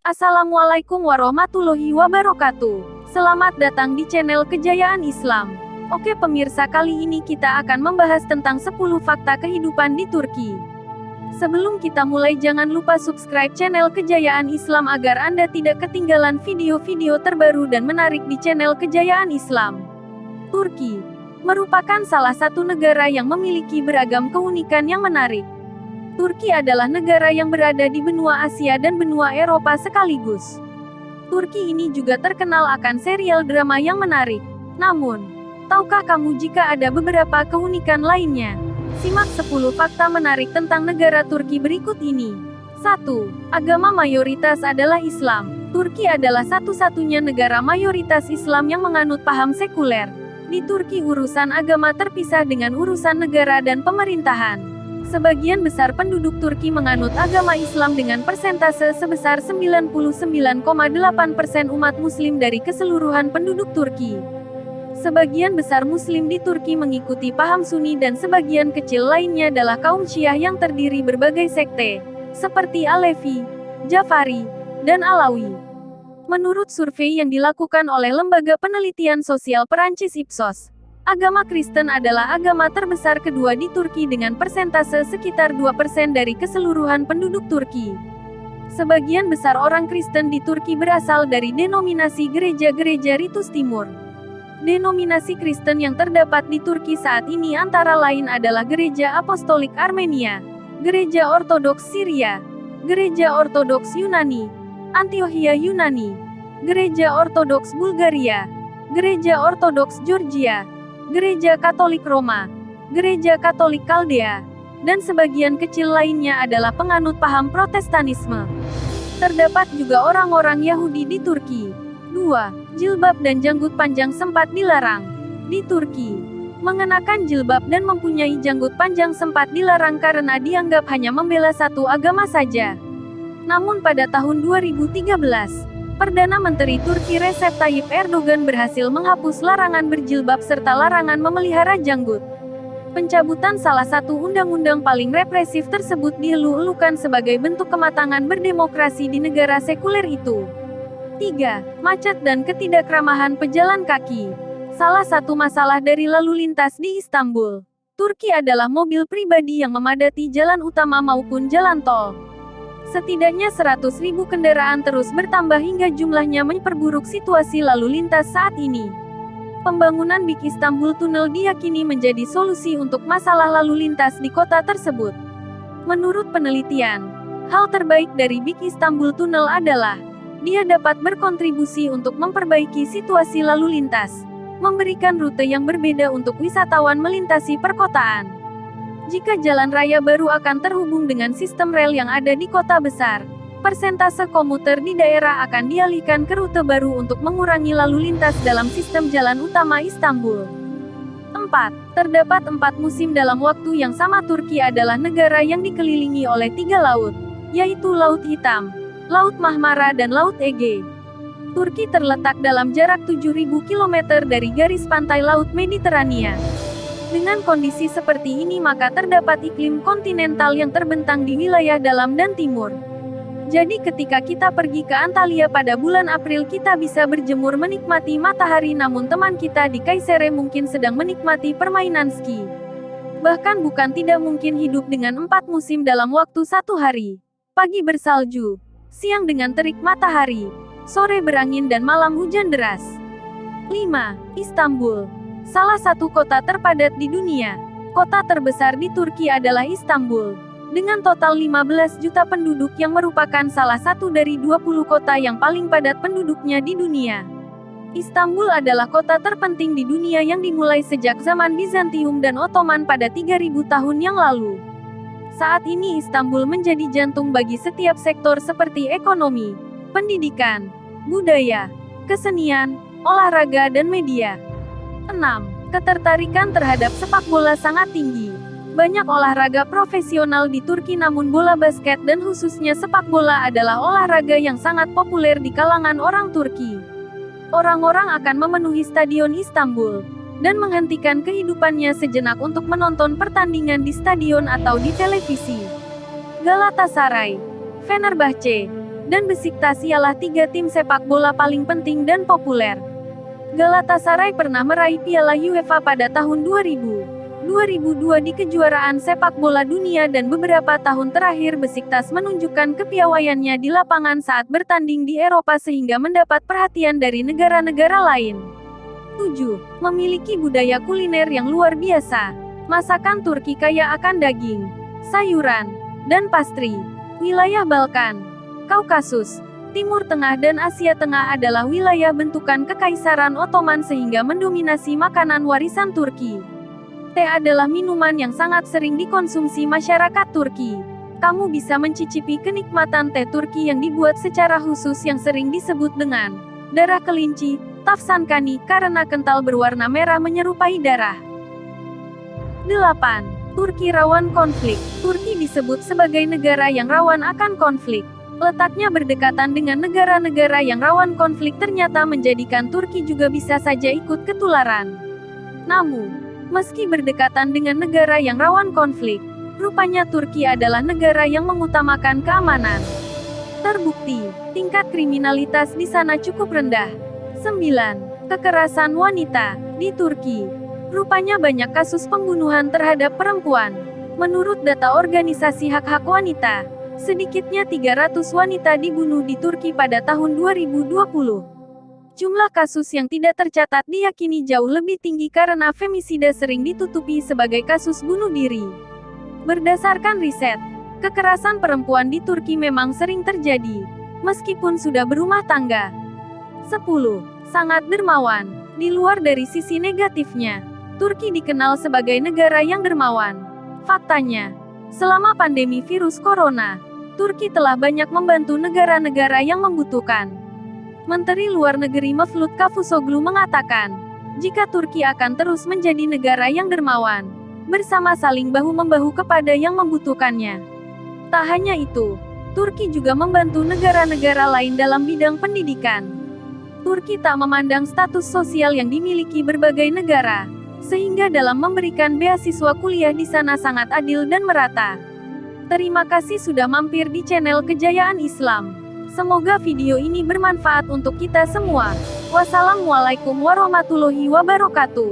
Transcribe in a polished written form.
Assalamualaikum warahmatullahi wabarakatuh. Selamat datang di channel Kejayaan Islam. Oke pemirsa, kali ini kita akan membahas tentang 10 fakta kehidupan di Turki. Sebelum kita mulai, jangan lupa subscribe channel Kejayaan Islam agar Anda tidak ketinggalan video-video terbaru dan menarik di channel Kejayaan Islam. Turki merupakan salah satu negara yang memiliki beragam keunikan yang menarik. Turki adalah negara yang berada di benua Asia dan benua Eropa sekaligus. Turki ini juga terkenal akan serial drama yang menarik. Namun, tahukah kamu jika ada beberapa keunikan lainnya? Simak 10 fakta menarik tentang negara Turki berikut ini. 1. Agama mayoritas adalah Islam. Turki adalah satu-satunya negara mayoritas Islam yang menganut paham sekuler. Di Turki urusan agama terpisah dengan urusan negara dan pemerintahan. Sebagian besar penduduk Turki menganut agama Islam dengan persentase sebesar 99,8% umat muslim dari keseluruhan penduduk Turki. Sebagian besar muslim di Turki mengikuti paham Sunni dan sebagian kecil lainnya adalah kaum Syiah yang terdiri berbagai sekte, seperti Alevi, Jafari, dan Alawi. Menurut survei yang dilakukan oleh Lembaga Penelitian Sosial Perancis Ipsos, agama Kristen adalah agama terbesar kedua di Turki dengan persentase sekitar 2% dari keseluruhan penduduk Turki. Sebagian besar orang Kristen di Turki berasal dari denominasi gereja-gereja Ritus Timur. Denominasi Kristen yang terdapat di Turki saat ini antara lain adalah Gereja Apostolik Armenia, Gereja Ortodoks Syria, Gereja Ortodoks Yunani, Antiochia Yunani, Gereja Ortodoks Bulgaria, Gereja Ortodoks Georgia, Gereja Katolik Roma, Gereja Katolik Kaldea, dan sebagian kecil lainnya adalah penganut paham Protestanisme. Terdapat juga orang-orang Yahudi di Turki. 2. Jilbab dan janggut panjang sempat dilarang. Di Turki, mengenakan jilbab dan mempunyai janggut panjang sempat dilarang karena dianggap hanya membela satu agama saja. Namun pada tahun 2013, Perdana Menteri Turki Recep Tayyip Erdogan berhasil menghapus larangan berjilbab serta larangan memelihara janggut. Pencabutan salah satu undang-undang paling represif tersebut dielu-elukan sebagai bentuk kematangan berdemokrasi di negara sekuler itu. 3. Macet dan ketidakramah pejalan kaki. Salah satu masalah dari lalu lintas di Istanbul, Turki adalah mobil pribadi yang memadati jalan utama maupun jalan tol. Setidaknya 100.000 kendaraan terus bertambah hingga jumlahnya memperburuk situasi lalu lintas saat ini. Pembangunan Big Istanbul Tunnel diyakini menjadi solusi untuk masalah lalu lintas di kota tersebut. Menurut penelitian, hal terbaik dari Big Istanbul Tunnel adalah dia dapat berkontribusi untuk memperbaiki situasi lalu lintas, memberikan rute yang berbeda untuk wisatawan melintasi perkotaan. Jika jalan raya baru akan terhubung dengan sistem rel yang ada di kota besar, persentase komuter di daerah akan dialihkan ke rute baru untuk mengurangi lalu lintas dalam sistem jalan utama Istanbul. 4. Terdapat 4 musim dalam waktu yang sama. Turki adalah negara yang dikelilingi oleh 3 laut, yaitu Laut Hitam, Laut Marmara dan Laut Ege. Turki terletak dalam jarak 7.000 km dari garis pantai Laut Mediterania. Dengan kondisi seperti ini maka terdapat iklim kontinental yang terbentang di wilayah dalam dan timur. Jadi ketika kita pergi ke Antalya pada bulan April kita bisa berjemur menikmati matahari, namun teman kita di Kayseri mungkin sedang menikmati permainan ski. Bahkan bukan tidak mungkin hidup dengan 4 musim dalam waktu satu hari. Pagi bersalju, siang dengan terik matahari, sore berangin dan malam hujan deras. 5. Istanbul. Salah satu kota terpadat di dunia. Kota terbesar di Turki adalah Istanbul, dengan total 15 juta penduduk yang merupakan salah satu dari 20 kota yang paling padat penduduknya di dunia. Istanbul adalah kota terpenting di dunia yang dimulai sejak zaman Bizantium dan Ottoman pada 3000 tahun yang lalu. Saat ini Istanbul menjadi jantung bagi setiap sektor seperti ekonomi, pendidikan, budaya, kesenian, olahraga dan media. 6. Ketertarikan terhadap sepak bola sangat tinggi. Banyak olahraga profesional di Turki, namun bola basket dan khususnya sepak bola adalah olahraga yang sangat populer di kalangan orang Turki. Orang-orang akan memenuhi stadion Istanbul dan menghentikan kehidupannya sejenak untuk menonton pertandingan di stadion atau di televisi. Galatasaray, Fenerbahce, dan Besiktas ialah 3 tim sepak bola paling penting dan populer. Galatasaray pernah meraih Piala UEFA pada tahun 2000, 2002 di kejuaraan sepak bola dunia dan beberapa tahun terakhir Besiktas menunjukkan kepiawaiannya di lapangan saat bertanding di Eropa sehingga mendapat perhatian dari negara-negara lain. 7. Memiliki budaya kuliner yang luar biasa. Masakan Turki kaya akan daging, sayuran, dan pastry. Wilayah Balkan, Kaukasus, Timur Tengah dan Asia Tengah adalah wilayah bentukan Kekaisaran Ottoman sehingga mendominasi makanan warisan Turki. Teh adalah minuman yang sangat sering dikonsumsi masyarakat Turki. Kamu bisa mencicipi kenikmatan teh Turki yang dibuat secara khusus yang sering disebut dengan darah kelinci, tafsankani, karena kental berwarna merah menyerupai darah. 8. Turki rawan konflik. Turki disebut sebagai negara yang rawan akan konflik. Letaknya berdekatan dengan negara-negara yang rawan konflik ternyata menjadikan Turki juga bisa saja ikut ketularan. Namun, meski berdekatan dengan negara yang rawan konflik, rupanya Turki adalah negara yang mengutamakan keamanan. Terbukti, tingkat kriminalitas di sana cukup rendah. 9. Kekerasan wanita. Di Turki, rupanya banyak kasus pembunuhan terhadap perempuan. Menurut data organisasi hak-hak wanita, sedikitnya 300 wanita dibunuh di Turki pada tahun 2020. Jumlah kasus yang tidak tercatat diyakini jauh lebih tinggi karena femisida sering ditutupi sebagai kasus bunuh diri. Berdasarkan riset, kekerasan perempuan di Turki memang sering terjadi, meskipun sudah berumah tangga. 10. Sangat dermawan. Di luar dari sisi negatifnya, Turki dikenal sebagai negara yang dermawan. Faktanya, selama pandemi virus corona, Turki telah banyak membantu negara-negara yang membutuhkan. Menteri Luar Negeri Mevlut Cavusoglu mengatakan, jika Turki akan terus menjadi negara yang dermawan, bersama saling bahu-membahu kepada yang membutuhkannya. Tak hanya itu, Turki juga membantu negara-negara lain dalam bidang pendidikan. Turki tak memandang status sosial yang dimiliki berbagai negara, sehingga dalam memberikan beasiswa kuliah di sana sangat adil dan merata. Terima kasih sudah mampir di channel Kejayaan Islam. Semoga video ini bermanfaat untuk kita semua. Wassalamualaikum warahmatullahi wabarakatuh.